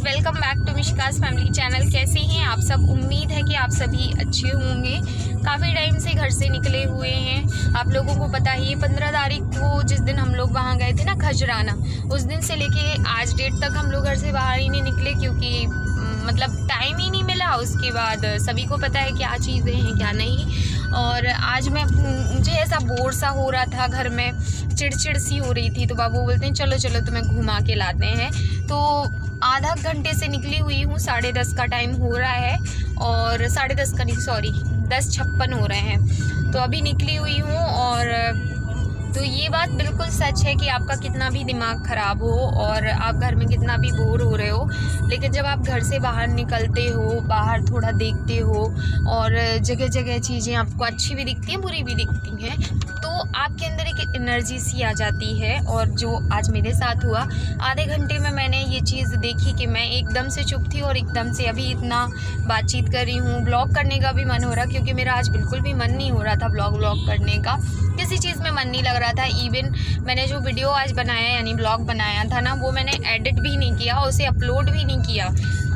Welcome back to मिशकास family channel. कैसे हैं आप सब? उम्मीद है कि आप सभी अच्छे होंगे। काफ़ी टाइम से घर से निकले हुए हैं। आप लोगों को पता ही है 15 तारीख को जिस दिन हम लोग वहाँ गए थे ना खजराना, उस दिन से लेके आज डेट तक हम लोग घर से बाहर ही नहीं निकले, क्योंकि मतलब टाइम ही नहीं मिला। उसके बाद सभी को पता है क्या चीज़ें हैं क्या नहीं। और आज मुझे ऐसा बोर सा हो रहा था, घर में चिड़चिड़ सी हो रही थी, तो बाबू बोलते हैं चलो चलो तुम्हें घुमा के लाते हैं। तो आधा घंटे से निकली हुई हूँ, 10:30 का टाइम हो रहा है, और 10:30 का नहीं, सॉरी 10:56 हो रहे हैं। तो अभी निकली हुई हूँ। और तो ये बात बिल्कुल सच है कि आपका कितना भी दिमाग ख़राब हो और आप घर में कितना भी बोर हो रहे हो, लेकिन जब आप घर से बाहर निकलते हो, बाहर थोड़ा देखते हो और जगह जगह चीज़ें आपको अच्छी भी दिखती हैं बुरी भी दिखती हैं, तो आपके अंदर एक एनर्जी सी आ जाती है। और जो आज मेरे साथ हुआ, आधे घंटे में मैंने ये चीज़ देखी कि मैं एकदम से चुप थी और एकदम से अभी इतना बातचीत कर रही हूँ। ब्लॉग करने का भी मन हो रहा, क्योंकि मेरा आज बिल्कुल भी मन नहीं हो रहा था ब्लॉग करने का, किसी चीज़ में मन नहीं लग रहा था। इवन मैंने जो वीडियो आज बनाया यानी ब्लॉग बनाया था ना, वो मैंने एडिट भी नहीं किया, उसे अपलोड भी नहीं किया।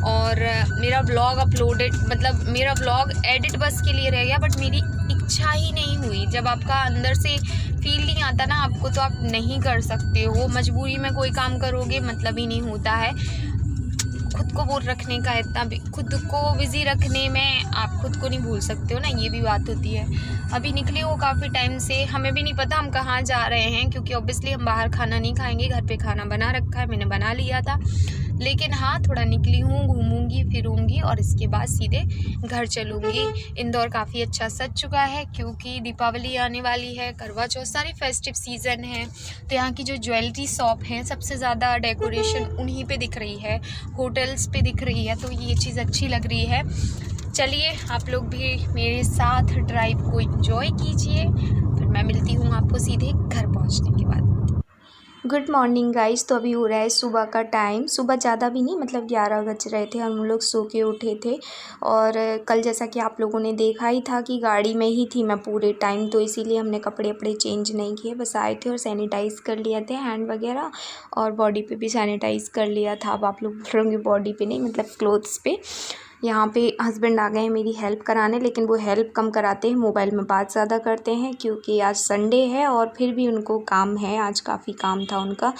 और मेरा ब्लॉग अपलोडेड मतलब मेरा ब्लॉग एडिट बस के लिए रह गया, बट मेरी इच्छा ही नहीं हुई। जब आपका अंदर से फील नहीं आता ना आपको, तो आप नहीं कर सकते हो। मजबूरी में कोई काम करोगे मतलब ही नहीं होता है। खुद को बोर रखने का इतना भी, खुद को बिज़ी रखने में आप खुद को नहीं भूल सकते हो ना, ये भी बात होती है। अभी निकले हो काफ़ी टाइम से, हमें भी नहीं पता हम कहाँ जा रहे हैं, क्योंकि ऑब्वियसली हम बाहर खाना नहीं खाएंगे, घर पे खाना बना रखा है, मैंने बना लिया था। लेकिन हाँ, थोड़ा निकली हूँ, घूमूंगी फिरूंगी और इसके बाद सीधे घर चलूँगी। इंदौर काफ़ी अच्छा सज चुका है, क्योंकि दीपावली आने वाली है, करवा चौथ, सारी फेस्टिव सीज़न है। तो यहाँ की जो ज्वेलरी शॉप हैं, सबसे ज़्यादा डेकोरेशन उन्हीं पे दिख रही है, होटल्स पे दिख रही है, तो ये चीज़ अच्छी लग रही है। चलिए आप लोग भी मेरे साथ ड्राइव को एंजॉय कीजिए, फिर मैं मिलती हूँ आपको सीधे घर पहुँचने के बाद। Good morning guys. तो अभी हो रहा है सुबह का टाइम, सुबह ज़्यादा भी नहीं, मतलब 11 बज रहे थे, हम लोग सो के उठे थे। और कल जैसा कि आप लोगों ने देखा ही था कि गाड़ी में ही थी मैं पूरे टाइम, तो इसीलिए हमने कपड़े चेंज नहीं किए, बस आए थे और सैनिटाइज़ कर लिया थे हैंड वगैरह, और बॉडी पे भी सैनिटाइज़ कर लिया था। अब आप लोग बोलोगे बॉडी पे नहीं, मतलब क्लोथ्स पे। यहाँ पे हस्बैंड आ गए हैं मेरी हेल्प कराने, लेकिन वो हेल्प कम कराते हैं, मोबाइल में बात ज़्यादा करते हैं, क्योंकि आज संडे है और फिर भी उनको काम है, आज काफ़ी काम था उनका।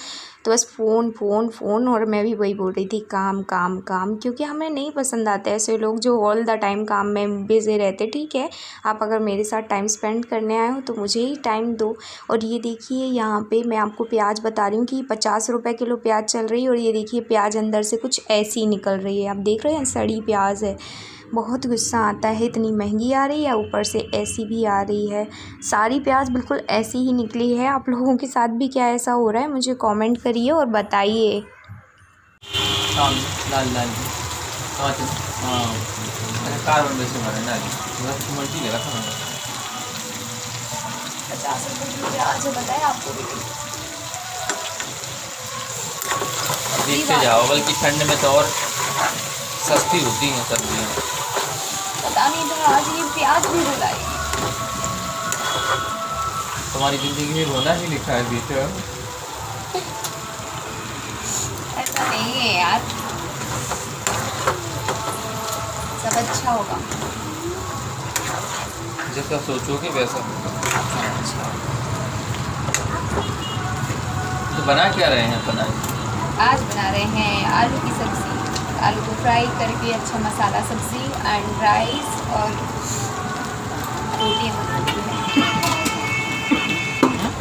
तो बस फ़ोन फ़ोन फ़ोन, और मैं भी वही बोल रही थी काम काम काम, क्योंकि हमें नहीं पसंद आते ऐसे लोग जो ऑल द टाइम काम में बिज़ी रहते। ठीक है, आप अगर मेरे साथ टाइम स्पेंड करने आए हो तो मुझे ही टाइम दो। और ये देखिए यहाँ पे मैं आपको प्याज बता रही हूँ कि 50 रुपये किलो प्याज चल रही है, और ये देखिए प्याज अंदर से कुछ ऐसी निकल रही है, आप देख रहे हैं, सड़ी प्याज है। बहुत गुस्सा आता है, इतनी महंगी आ रही है, ऊपर से ऐसी भी आ रही है। सारी प्याज बिल्कुल ऐसी ही निकली है। आप लोगों के साथ भी क्या ऐसा हो रहा है, मुझे कमेंट करिए और बताइए। देखते जाओ, बल्कि ठंड में तो और सस्ती होती हैं सब्जियाँ। पता नहीं था आज ये प्याज भी रुलाई। तुम्हारी ज़िंदगी में रोना ही लिखा है बेटा। ऐसा नहीं है यार, सब अच्छा होगा, जैसा सोचोगे वैसा। अच्छा। तो बना क्या रहे हैं अपना? आज बना रहे हैं आलू की सब्ज़ी, आलू को फ्राई करके अच्छा मसाला सब्ज़ी एंड राइस, और रोटी बनानी है।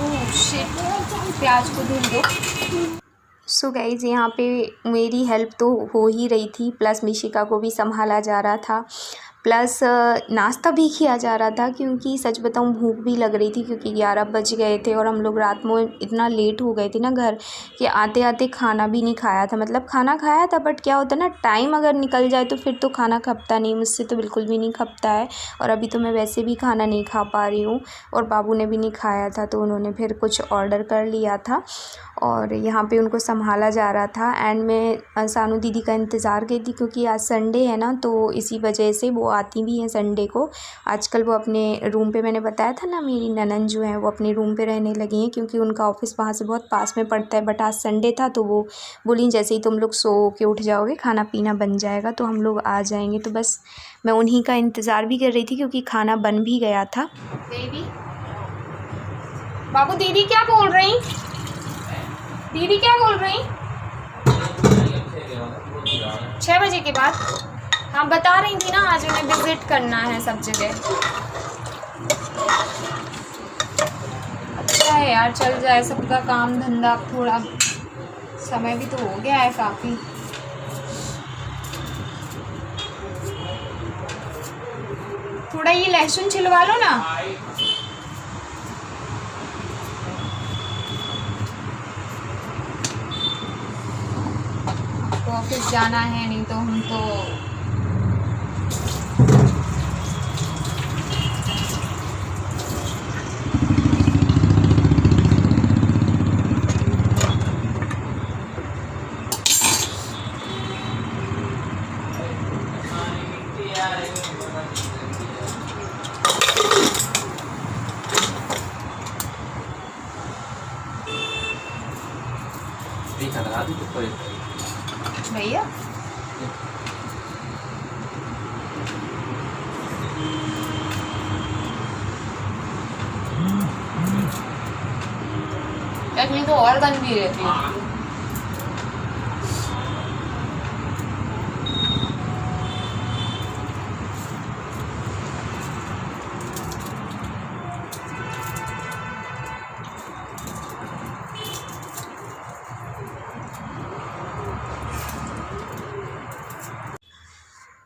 ओह शिट, प्याज को धुल दो। सो गाइज यहाँ पे मेरी हेल्प तो हो ही रही थी, प्लस मिशिका को भी संभाला जा रहा था, प्लस नाश्ता भी किया जा रहा था, क्योंकि सच बताऊँ भूख भी लग रही थी, क्योंकि 11 बज गए थे और हम लोग रात में इतना लेट हो गए थे ना घर, कि आते आते खाना भी नहीं खाया था। मतलब खाना खाया था, बट क्या होता है ना, टाइम अगर निकल जाए तो फिर तो खाना खपता नहीं, मुझसे तो बिल्कुल भी नहीं खपता है। और अभी तो मैं वैसे भी खाना नहीं खा पा रही हूँ, और बाबू ने भी नहीं खाया था, तो उन्होंने फिर कुछ ऑर्डर कर लिया था, और यहाँ पे उनको संभाला जा रहा था। एंड मैं सानू दीदी का इंतज़ार की थी, क्योंकि आज संडे है ना, तो इसी वजह से वो आती भी हैं संडे को। आजकल वो अपने रूम पे, मैंने बताया था ना मेरी ननंद जो है वो अपने रूम पे रहने लगी हैं क्योंकि उनका ऑफिस वहाँ से बहुत पास में पड़ता है। बट आज संडे था तो वो बोली जैसे ही तुम लोग सो के उठ जाओगे खाना पीना बन जाएगा तो हम लोग आ जाएंगे। तो बस मैं उन्हीं का इंतज़ार भी कर रही थी क्योंकि खाना बन भी गया था। बेबी बाबू, दीदी क्या बोल रही? दीदी क्या बोल रही? 6 बजे के बाद? हाँ बता रही थी ना, आज उन्हें विजिट करना है सब जगह। अच्छा है यार, चल जाए सबका काम धंधा। अब थोड़ा समय भी तो हो गया है काफ़ी। थोड़ा ये लहसुन छिलवा लो ना। तो ऑफिस जाना है, नहीं तो हम तो भैया चटनी तो और गंदी रहती है।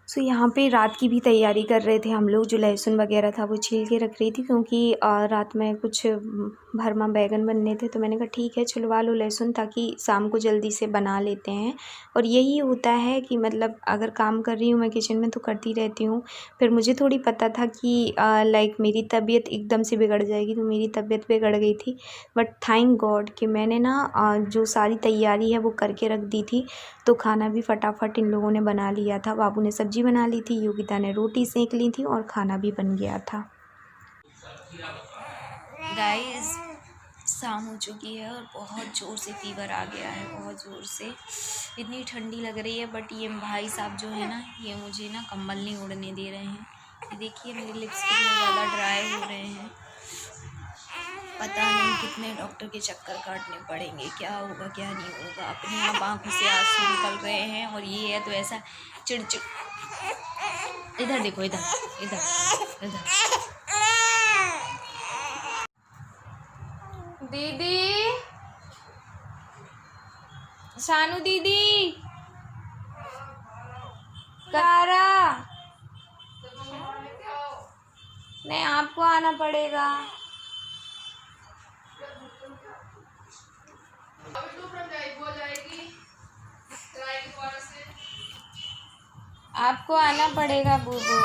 सो यहाँ पे रात की भी तैयारी कर रहे थे हम लोग। जो लहसुन वगैरह था वो छील के रख रही थी क्योंकि रात में कुछ भरमा बैगन बनने थे। तो मैंने कहा ठीक है छिलवा लो लहसुन, ताकि शाम को जल्दी से बना लेते हैं। और यही होता है कि मतलब अगर काम कर रही हूँ मैं किचन में तो करती रहती हूँ। फिर मुझे थोड़ी पता था कि लाइक मेरी तबीयत एकदम से बिगड़ जाएगी, तो मेरी तबीयत बिगड़ गई थी। बट थैंक गॉड कि मैंने ना जो सारी तैयारी है वो करके रख दी थी। तो खाना भी फटाफट इन लोगों ने बना लिया था। बाबू ने सब्जी बना ली थी, योगिता ने रोटी सेक ली थी और खाना भी बन गया था। गाइस शाम हो चुकी है और बहुत ज़ोर से फीवर आ गया है, बहुत ज़ोर से। इतनी ठंडी लग रही है बट ये भाई साहब जो है ना ये मुझे ना कंबल नहीं ओढ़ने दे रहे हैं। ये देखिए मेरे लिप्स कितने ज़्यादा ड्राई हो रहे हैं। पता नहीं कितने डॉक्टर के चक्कर काटने पड़ेंगे, क्या होगा क्या नहीं होगा। अपने आप आँखों से आंसू निकल रहे हैं और ये है तो ऐसा चिड़चिड़। इधर देखो, इधर इधर इधर। दीदी, शानू दीदी, कारा, नहीं आपको आना पड़ेगा। आपको आना पड़ेगा बूबू।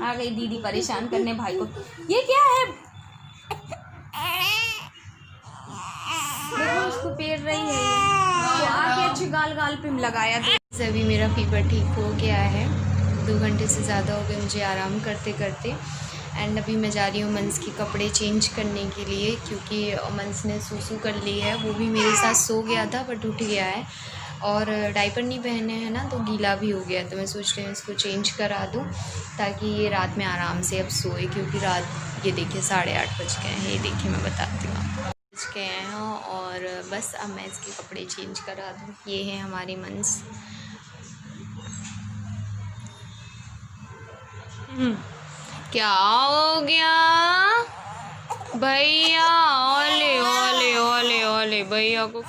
आ गई दीदी परेशान करने भाई को। ये क्या है? देखो उसको पेर रही है ये। आके अच्छी गाल गाल पे लगाया। अभी मेरा फीवर ठीक हो गया है। 2 घंटे से ज़्यादा हो गए मुझे आराम करते करते। एंड अभी मैं जा रही हूँ मंस के कपड़े चेंज करने के लिए क्योंकि मंस ने सूसू कर ली है। वो भी मेरे साथ सो गया था बट उठ गया है और डायपर नहीं पहने हैं ना तो गीला भी हो गया। तो मैं सोच रही हूँ इसको चेंज करा दूँ ताकि ये रात में आराम से अब सोए, क्योंकि रात ये देखिए 8:30 बज गए हैं। ये देखिए मैं बताती हूँ आपको, बज गए हैं और बस अब मैं इसके कपड़े चेंज करा दूँ। ये है हमारी मंस। क्या हो गया भैया? ओले ओले ओले ओले भैया को,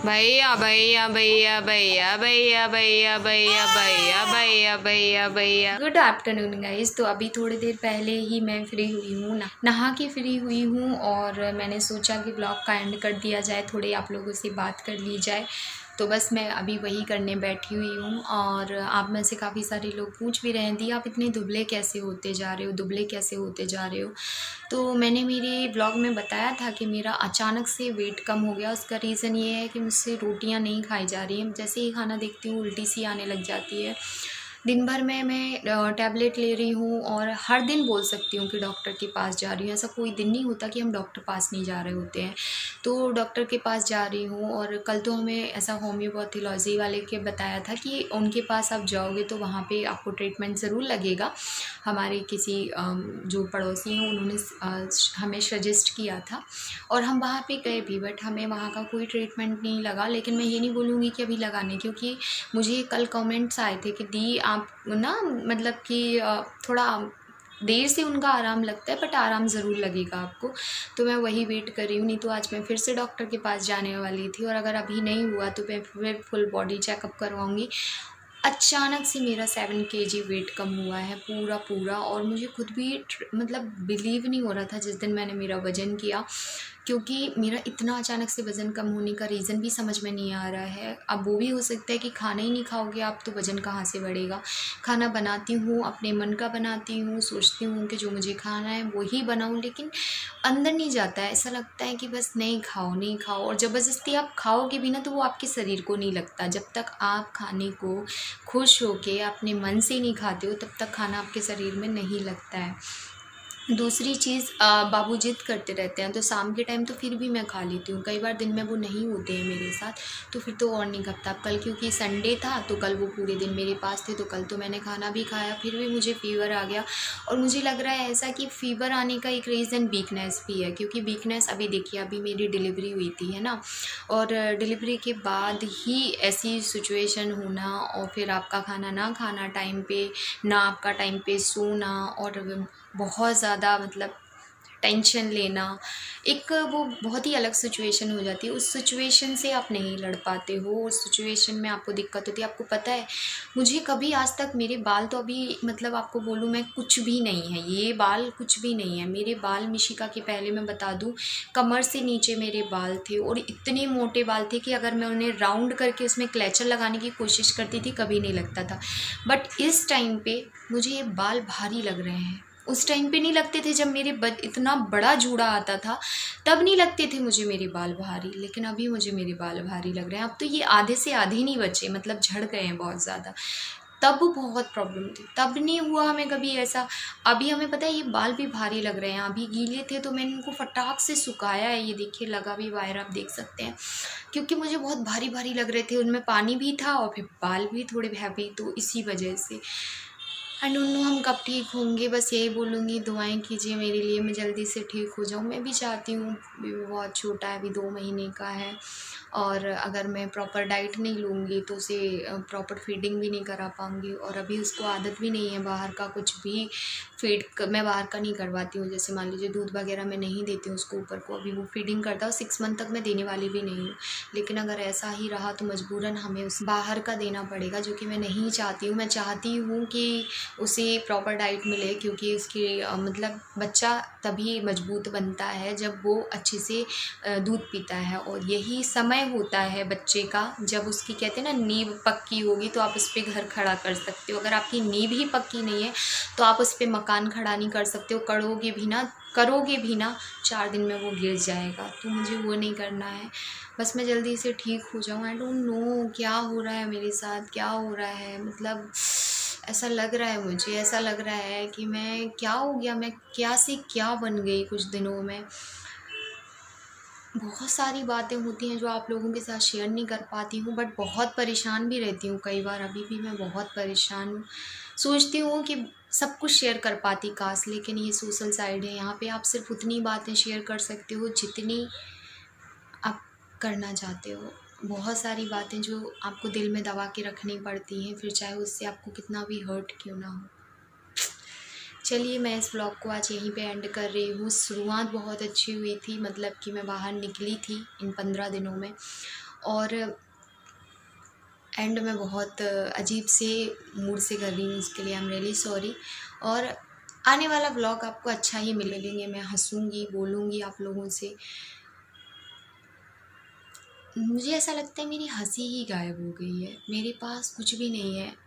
भैया भैया भैया भैया भैया भैया भैया भैया भैया भैया भैया। Good afternoon guys. तो अभी थोड़ी देर पहले ही मैं फ्री हुई हूँ, नहा के फ्री हुई हूँ और मैंने सोचा कि ब्लॉग का एंड कर दिया जाए, थोड़ी आप लोगों से बात कर ली जाए। तो बस मैं अभी वही करने बैठी हुई हूँ। और आप में से काफ़ी सारे लोग पूछ भी रहे हैं, दी आप इतने दुबले कैसे होते जा रहे हो, दुबले कैसे होते जा रहे हो। तो मैंने मेरे ब्लॉग में बताया था कि मेरा अचानक से वेट कम हो गया। उसका रीज़न ये है कि मुझसे रोटियां नहीं खाई जा रही हैं। जैसे ही खाना देखती हूँ उल्टी सी आने लग जाती है। दिन भर में मैं टैबलेट ले रही हूँ और हर दिन बोल सकती हूँ कि डॉक्टर के पास जा रही हूँ। ऐसा कोई दिन नहीं होता कि हम डॉक्टर पास नहीं जा रहे होते हैं। तो डॉक्टर के पास जा रही हूँ। और कल तो हमें ऐसा होम्योपैथोलॉजी वाले के बताया था कि उनके पास आप जाओगे तो वहाँ पे आपको ट्रीटमेंट ज़रूर लगेगा। हमारे किसी जो पड़ोसी हैं उन्होंने हमें सजेस्ट किया था और हम वहाँ पे गए भी, बट हमें वहाँ का कोई ट्रीटमेंट नहीं लगा। लेकिन मैं ये नहीं बोलूँगी कि अभी लगाने, क्योंकि मुझे कल कमेंट्स आए थे कि दी आप ना मतलब कि थोड़ा देर से उनका आराम लगता है बट आराम ज़रूर लगेगा आपको। तो मैं वही वेट कर रही हूँ। नहीं तो आज मैं फिर से डॉक्टर के पास जाने वाली थी और अगर अभी नहीं हुआ तो मैं फिर फुल बॉडी चेकअप करवाऊँगी। अचानक से मेरा 7 kg वेट कम हुआ है पूरा। और मुझे खुद भी मतलब बिलीव नहीं हो रहा था जिस दिन मैंने मेरा वज़न किया, क्योंकि मेरा इतना अचानक से वज़न कम होने का रीज़न भी समझ में नहीं आ रहा है। अब वो भी हो सकता है कि खाना ही नहीं खाओगे आप तो वज़न कहाँ से बढ़ेगा। खाना बनाती हूँ, अपने मन का बनाती हूँ, सोचती हूँ कि जो मुझे खाना है वही बनाऊँ, लेकिन अंदर नहीं जाता है। ऐसा लगता है कि बस नहीं खाओ और ज़बरदस्ती आप खाओगे भी ना तो वो आपके शरीर को नहीं लगता। जब तक आप खाने को खुश होके अपने मन से नहीं खाते हो तब तक खाना आपके शरीर में नहीं लगता है। दूसरी चीज़, बाबू जिद करते रहते हैं तो शाम के टाइम तो फिर भी मैं खा लेती हूँ। कई बार दिन में वो नहीं होते हैं मेरे साथ तो फिर तो और नहीं खपता। कल क्योंकि संडे था तो कल वो पूरे दिन मेरे पास थे तो कल तो मैंने खाना भी खाया, फिर भी मुझे फ़ीवर आ गया। और मुझे लग रहा है ऐसा कि फ़ीवर आने का एक रीज़न वीकनेस भी है, क्योंकि वीकनेस अभी देखिए अभी मेरी डिलीवरी हुई थी है ना, और डिलीवरी के बाद ही ऐसी सिचुएशन होना और फिर आपका खाना ना खाना टाइम पे, ना आपका टाइम पे सोना और बहुत ज़्यादा मतलब टेंशन लेना, एक वो बहुत ही अलग सिचुएशन हो जाती है। उस सिचुएशन से आप नहीं लड़ पाते हो, उस सिचुएशन में आपको दिक्कत होती है। आपको पता है मुझे कभी आज तक मेरे बाल तो अभी मतलब आपको बोलूँ मैं कुछ भी नहीं है, ये बाल कुछ भी नहीं है। मेरे बाल मिशिका के पहले मैं बता दूँ कमर से नीचे मेरे बाल थे और इतने मोटे बाल थे कि अगर मैं उन्हें राउंड करके उसमें क्लेचर लगाने की कोशिश करती थी कभी नहीं लगता था। बट इस टाइम पे मुझे ये बाल भारी लग रहे हैं। उस टाइम पे नहीं लगते थे जब मेरे इतना बड़ा जूड़ा आता था तब नहीं लगते थे मुझे मेरे बाल भारी, लेकिन अभी मुझे मेरे बाल भारी लग रहे हैं। अब तो ये आधे से आधे नहीं बचे, मतलब झड़ गए हैं बहुत ज़्यादा। तब बहुत प्रॉब्लम थी, तब नहीं हुआ हमें कभी ऐसा। अभी हमें पता है ये बाल भी भारी लग रहे हैं। अभी गीले थे तो मैंने इनको फटाक से सुखाया है, ये देखिए लगा भी वायर आप देख सकते हैं, क्योंकि मुझे बहुत भारी भारी लग रहे थे। उनमें पानी भी था और फिर बाल भी थोड़े हैवी, तो इसी वजह से आई डोंट नो हम कब ठीक होंगे। बस यही बोलूँगी दुआएं कीजिए मेरे लिए, मैं जल्दी से ठीक हो जाऊँ। मैं भी चाहती हूँ, बेबी बहुत छोटा है, अभी 2 महीने का है और अगर मैं प्रॉपर डाइट नहीं लूँगी तो उसे प्रॉपर फीडिंग भी नहीं करा पाऊँगी। और अभी उसको आदत भी नहीं है बाहर का कुछ भी मैं बाहर का नहीं करवाती हूँ। जैसे मान लीजिए दूध वगैरह मैं नहीं देती हूँ उसको ऊपर को, अभी वो फीडिंग करता है। 6 मंथ तक मैं देने वाली भी नहीं हूँ, लेकिन अगर ऐसा ही रहा तो मजबूरन हमें उस बाहर का देना पड़ेगा, जो कि मैं नहीं चाहती हूँ। मैं चाहती हूँ कि उसे प्रॉपर डाइट मिले, क्योंकि उसकी मतलब बच्चा तभी मजबूत बनता है जब वो अच्छे से दूध पीता है। और यही समय होता है बच्चे का जब उसकी कहते हैं ना नींव पक्की होगी तो आप उस पर घर खड़ा कर सकते हो। अगर आपकी नींव ही पक्की नहीं है तो आप उस पर मकान खड़ा नहीं कर सकते हो। करोगे भी ना 4 दिन में वो गिर जाएगा। तो मुझे वो नहीं करना है, बस मैं जल्दी से ठीक हो जाऊँ। आई डोंट नो क्या हो रहा है मेरे साथ, क्या हो रहा है, मतलब ऐसा लग रहा है मुझे, ऐसा लग रहा है कि मैं क्या हो गया, मैं क्या से क्या बन गई कुछ दिनों में। बहुत सारी बातें होती हैं जो आप लोगों के साथ शेयर नहीं कर पाती हूँ, बट बहुत परेशान भी रहती हूँ कई बार। अभी भी मैं बहुत परेशान हूँ, सोचती हूँ कि सब कुछ शेयर कर पाती काश, लेकिन ये सोशल साइड है, यहाँ पे आप सिर्फ उतनी बातें शेयर कर सकते हो जितनी आप करना चाहते हो। बहुत सारी बातें जो आपको दिल में दबा के रखनी पड़ती हैं, फिर चाहे उससे आपको कितना भी हर्ट क्यों ना हो। चलिए मैं इस व्लॉग को आज यहीं पे एंड कर रही हूँ। शुरुआत बहुत अच्छी हुई थी, मतलब कि मैं बाहर निकली थी इन 15 दिनों में, और एंड में बहुत अजीब से मूड से कर रही हूँ, उसके लिए आई एम रियली सॉरी। और आने वाला व्लॉग आपको अच्छा ही मिलेंगे, मैं हंसूँगी, बोलूँगी आप लोगों से। मुझे ऐसा लगता है मेरी हंसी ही गायब हो गई है, मेरे पास कुछ भी नहीं है।